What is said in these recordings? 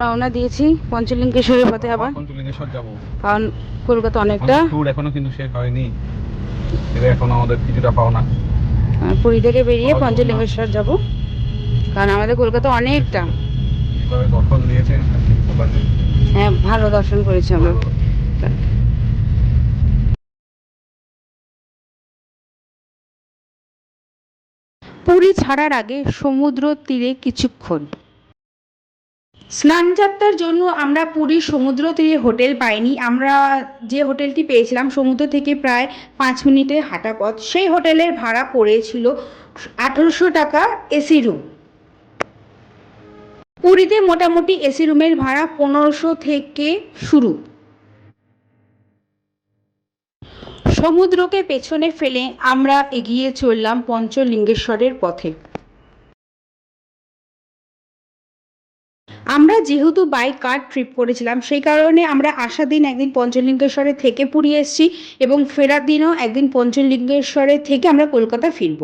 রওনা দিয়েছি পঞ্চলিঙ্গেশ্বরের পথে, আবার পঞ্চলিঙ্গেশ্বর যাব, কারণ কলকাতা অনেকটা ট্যুর এখনো কিন্তু শেষ হয়নি, এখনো আমাদের কিছুটা পাওনা। পুরী থেকে বেরিয়ে পঞ্চলিঙ্গেশ্বর যাব, কারণ আমাদের কলকাতা অনেকটা। দর্শন দিয়েছে, হ্যাঁ, ভালো দর্শন করেছি আমরা। পুরী ছাড়ার আগে সমুদ্র তীরে কিছুক্ষণ স্নানযাত্রার জন্য আমরা পুরীর সমুদ্র তীরে হোটেল পাইনি। আমরা যে হোটেলটি পেয়েছিলাম সমুদ্র থেকে প্রায় 5 মিনিটের হাঁটা পথ, সেই হোটেলের ভাড়া পড়েছিল 1800 টাকা এসি রুম। পুরীতে মোটামুটি এসি রুমের ভাড়া 1500 থেকে শুরু। সমুদ্রকে পেছনে ফেলে আমরা এগিয়ে চললাম পঞ্চলিঙ্গেশ্বরের পথে। আমরা যেহেতু বাই কার ট্রিপ করেছিলাম, সেই কারণে আমরা আসার দিন একদিন পঞ্চলিঙ্গেশ্বরে থেকে পুরী এসেছি এবং ফেরার দিনও একদিন পঞ্চলিঙ্গেশ্বরে থেকে আমরা কলকাতা ফিরব।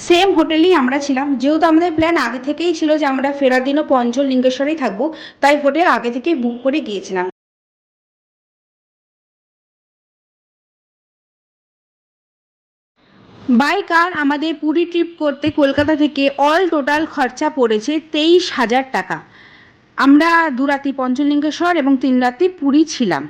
সেম হোটেলেই আমরা ছিলাম, যেহেতু আমাদের প্ল্যান আগে থেকেই ছিল যে আমরা ফেরার দিনও পঞ্চলিঙ্গেশ্বরেই থাকবো, তাই হোটেল আগে থেকেই বুক করে গিয়েছিলাম। বাই কার আমাদের পুরী ট্রিপ করতে কলকাতা থেকে অল টোটাল খরচা পড়েছে 23,000 টাকা। আমরা 2 রাত্রি পঞ্চলিঙ্গেশ্বর এবং 3 রাত্রি পুরী ছিলাম।